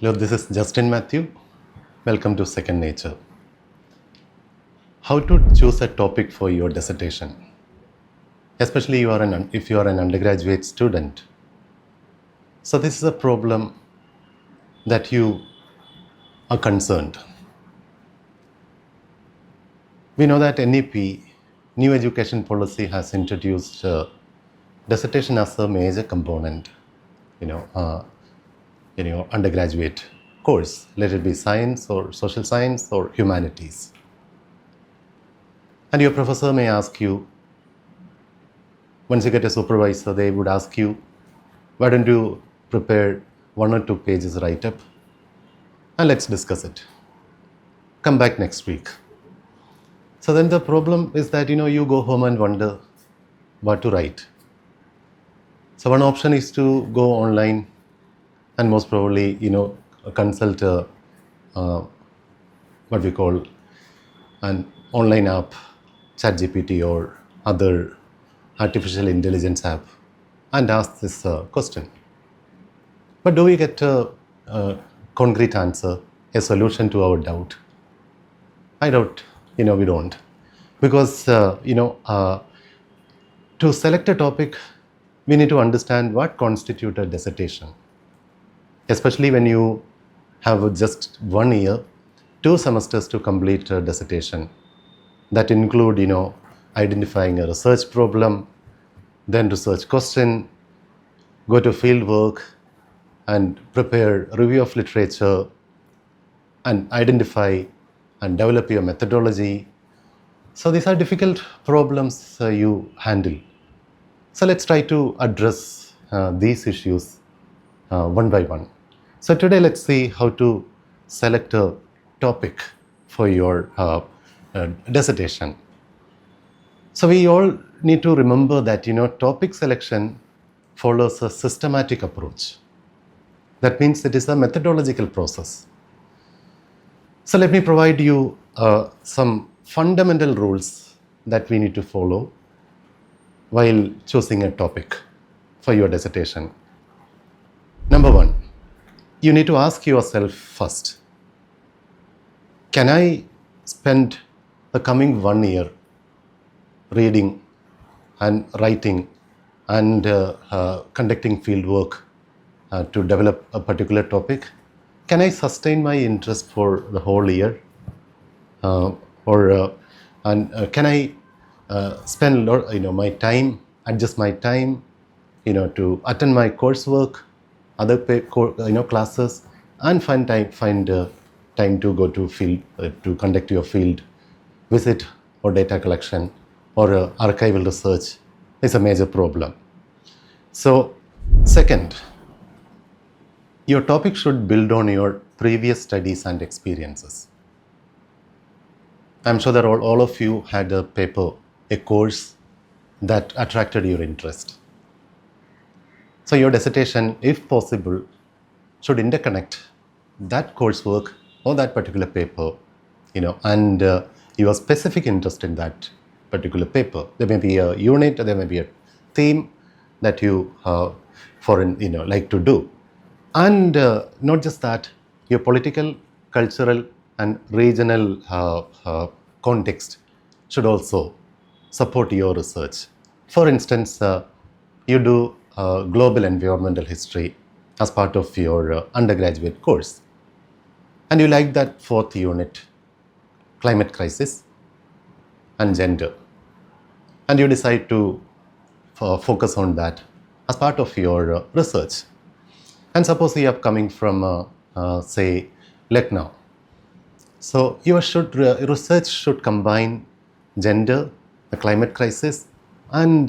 Hello, this is Justin Matthew. Welcome to Second Nature. How to choose a topic for your dissertation, especially if you are an undergraduate student. So this is a problem that you are concerned. We know that NEP, New Education Policy, has introduced dissertation as a major component, undergraduate course, let it be science or social science or humanities. And your professor may ask you, once you get a supervisor, they would ask you, why don't you prepare 1 or 2 pages write-up and let's discuss it. Come back next week. So then the problem is that, you go home and wonder what to write. So one option is to go online and most probably, consult what we call an online app, ChatGPT or other artificial intelligence app, and ask this question. But do we get a concrete answer, a solution to our doubt? I doubt, we don't. Because, to select a topic, we need to understand what constitutes a dissertation. Especially when you have just 1 year, 2 semesters to complete a dissertation. That include, identifying a research problem, then research question, go to field work, and prepare review of literature, and identify and develop your methodology. So these are difficult problems you handle. So let's try to address these issues one by one. So today let's see how to select a topic for your dissertation. So we all need to remember that topic selection follows a systematic approach. That means it is a methodological process. So let me provide you some fundamental rules that we need to follow while choosing a topic for your dissertation. Number 1, you need to ask yourself first, can I spend the coming 1 year reading and writing and conducting field work to develop a particular topic? Can I sustain my interest for the whole year? Can I spend my time, adjust my time, to attend my coursework, other classes, and find time to go to field to conduct your field visit or data collection or archival research is a major problem. So, second, your topic should build on your previous studies and experiences. I'm sure that all of you had a paper, a course that attracted your interest. So your dissertation, if possible, should interconnect that coursework or that particular paper, and your specific interest in that particular paper. There may be a unit, there may be a theme that you like to do. And not just that, your political, cultural, and regional context should also support your research. For instance, you do global environmental history as part of your undergraduate course, and you like that 4th unit, climate crisis and gender, and you decide to focus on that as part of your research. And suppose you are coming from, say, Lucknow. So your research should combine gender, the climate crisis, and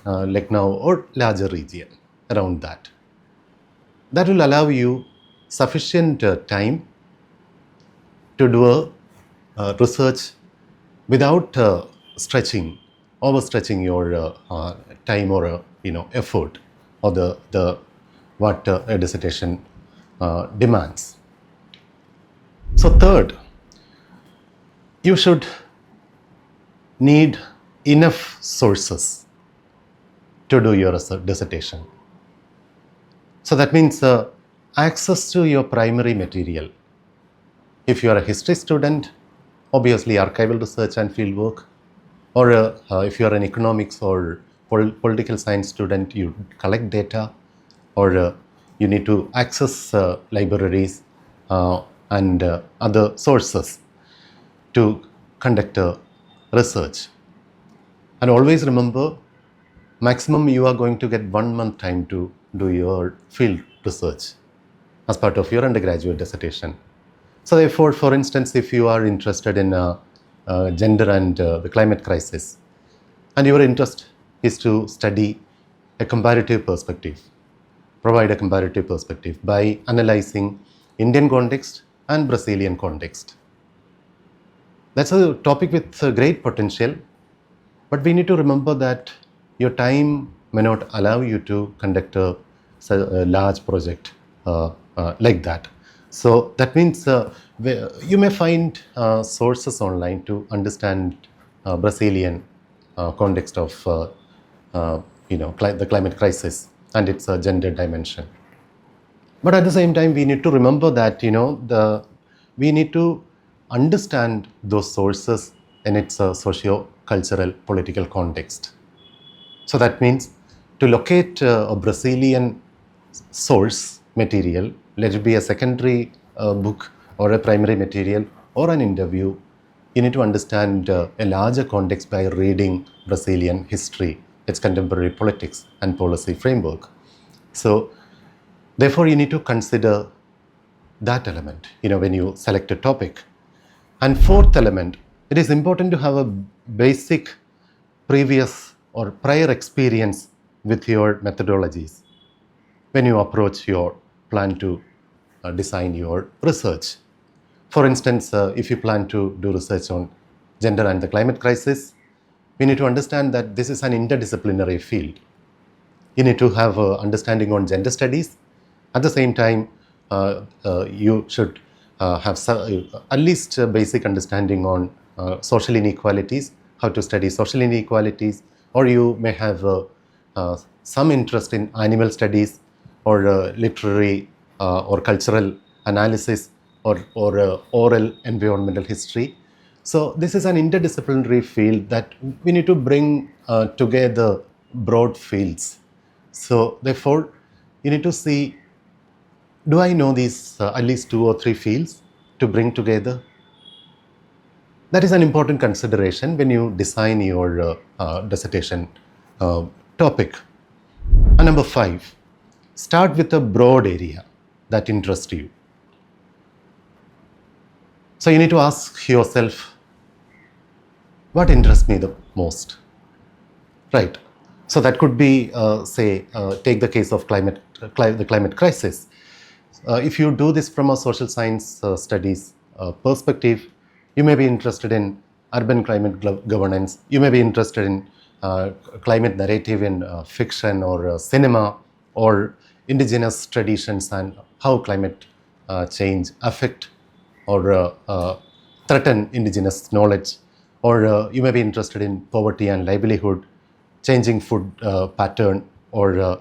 Lucknow or larger region around that. That will allow you sufficient time to do a research without overstretching your time or effort or the what a dissertation demands. So third, you should need enough sources to do your dissertation. So that means access to your primary material. If you are a history student, obviously archival research and fieldwork, or if you are an economics or political science student, you collect data, or you need to access libraries and other sources to conduct research. And always remember, maximum you are going to get 1 month time to do your field research as part of your undergraduate dissertation. So therefore, for instance, if you are interested in gender and the climate crisis, and your interest is to study a comparative perspective, provide a comparative perspective by analyzing Indian context and Brazilian context. That's a topic with great potential, but we need to remember that your time may not allow you to conduct a large project like that. So that means you may find sources online to understand Brazilian context of the climate crisis and its gender dimension. But at the same time, we need to remember that we need to understand those sources in its socio-cultural political context. So that means to locate a Brazilian source material, let it be a secondary book or a primary material or an interview, you need to understand a larger context by reading Brazilian history, its contemporary politics and policy framework. So therefore, you need to consider that element, when you select a topic. And fourth element, it is important to have a basic previous or prior experience with your methodologies when you approach your plan to design your research. For instance, if you plan to do research on gender and the climate crisis, we need to understand that this is an interdisciplinary field. You need to have understanding on gender studies. At the same time, you should have at least a basic understanding on social inequalities, how to study social inequalities, or you may have some interest in animal studies or literary or cultural analysis or oral environmental history. So this is an interdisciplinary field that we need to bring together broad fields. So therefore, you need to see, do I know these at least 2 or 3 fields to bring together? That is an important consideration when you design your dissertation topic. And number 5, start with a broad area that interests you. So you need to ask yourself, what interests me the most? Right. So that could be, take the case of the climate crisis. If you do this from a social science studies perspective, you may be interested in urban climate governance. You may be interested in climate narrative in fiction or cinema, or indigenous traditions and how climate change affect or threaten indigenous knowledge. Or you may be interested in poverty and livelihood, changing food pattern, or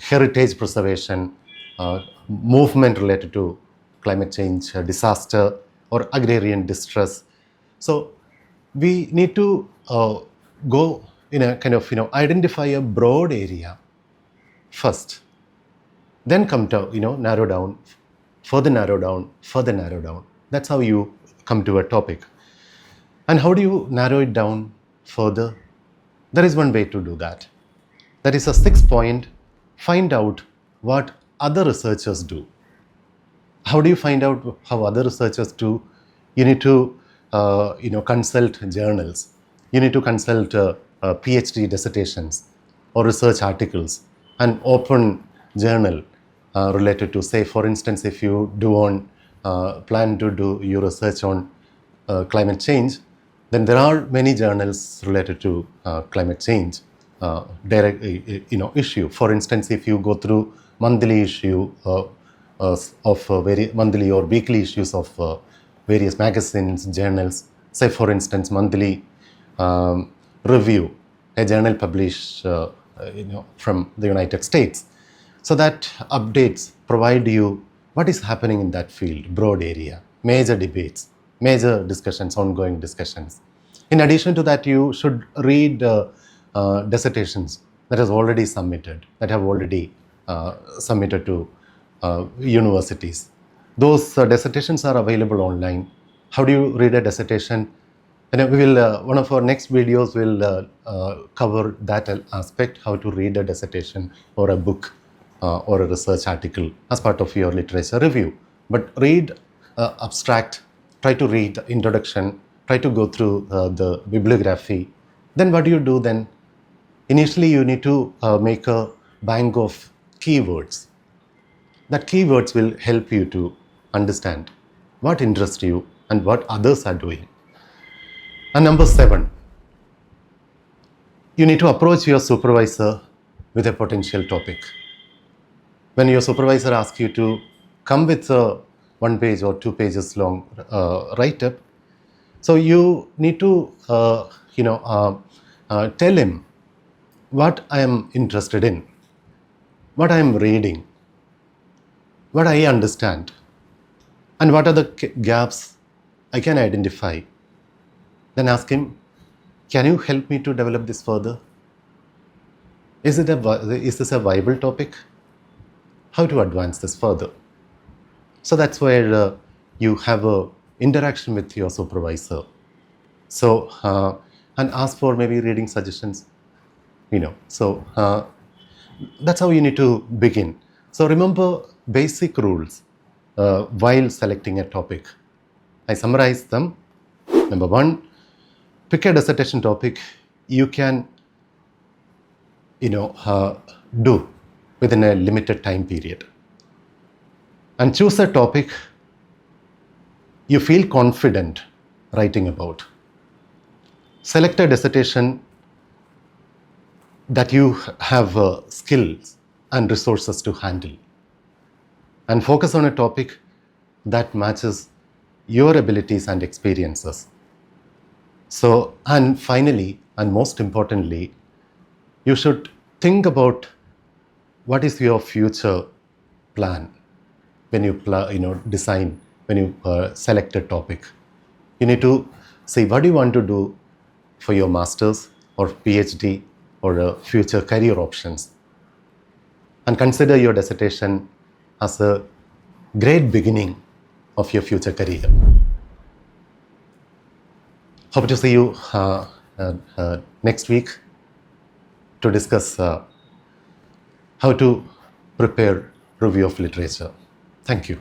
heritage preservation, movement related to climate change, disaster, or agrarian distress. So we need to go in a kind of, identify a broad area first, then come to, narrow down, further narrow down, further narrow down. That's how you come to a topic. And how do you narrow it down further? There is one way to do that. That is a 6th point, find out what other researchers do. How do you find out how other researchers do? You need to consult journals. You need to consult PhD dissertations or research articles, an open journal related to, say, for instance, if you plan to do your research on climate change, then there are many journals related to climate change direct issue. For instance, if you go through monthly issue monthly or weekly issues of various magazines, journals, say for instance monthly review, a journal published from the United States. So that updates provide you what is happening in that field, broad area, major debates, major discussions, ongoing discussions. In addition to that, you should read dissertations that has already submitted, that have already submitted to universities. Those dissertations are available online. How do you read a dissertation? And we will, one of our next videos will cover that aspect, how to read a dissertation or a book or a research article as part of your literature review. But read abstract, try to read introduction, try to go through the bibliography. Then what do you do then? Initially, you need to make a bank of keywords. That keywords will help you to understand what interests you and what others are doing. And number 7, you need to approach your supervisor with a potential topic. When your supervisor asks you to come with a 1 page or 2 pages long write-up, so you need to tell him what I am interested in, what I am reading, what I understand, and what are the gaps I can identify. Then ask him, can you help me to develop this further? Is this a viable topic? How to advance this further? So that's where you have a interaction with your supervisor. So and ask for maybe reading suggestions. So that's how you need to begin. So remember basic rules while selecting a topic. I summarize them. Number 1, pick a dissertation topic you can do within a limited time period, and choose a topic you feel confident writing about. Select a dissertation that you have skills and resources to handle, and focus on a topic that matches your abilities and experiences. So, and finally, and most importantly, you should think about what is your future plan when you design, when you select a topic. You need to see what you want to do for your master's or PhD or future career options, and consider your dissertation as a great beginning of your future career. Hope to see you next week to discuss how to prepare review of literature. Thank you.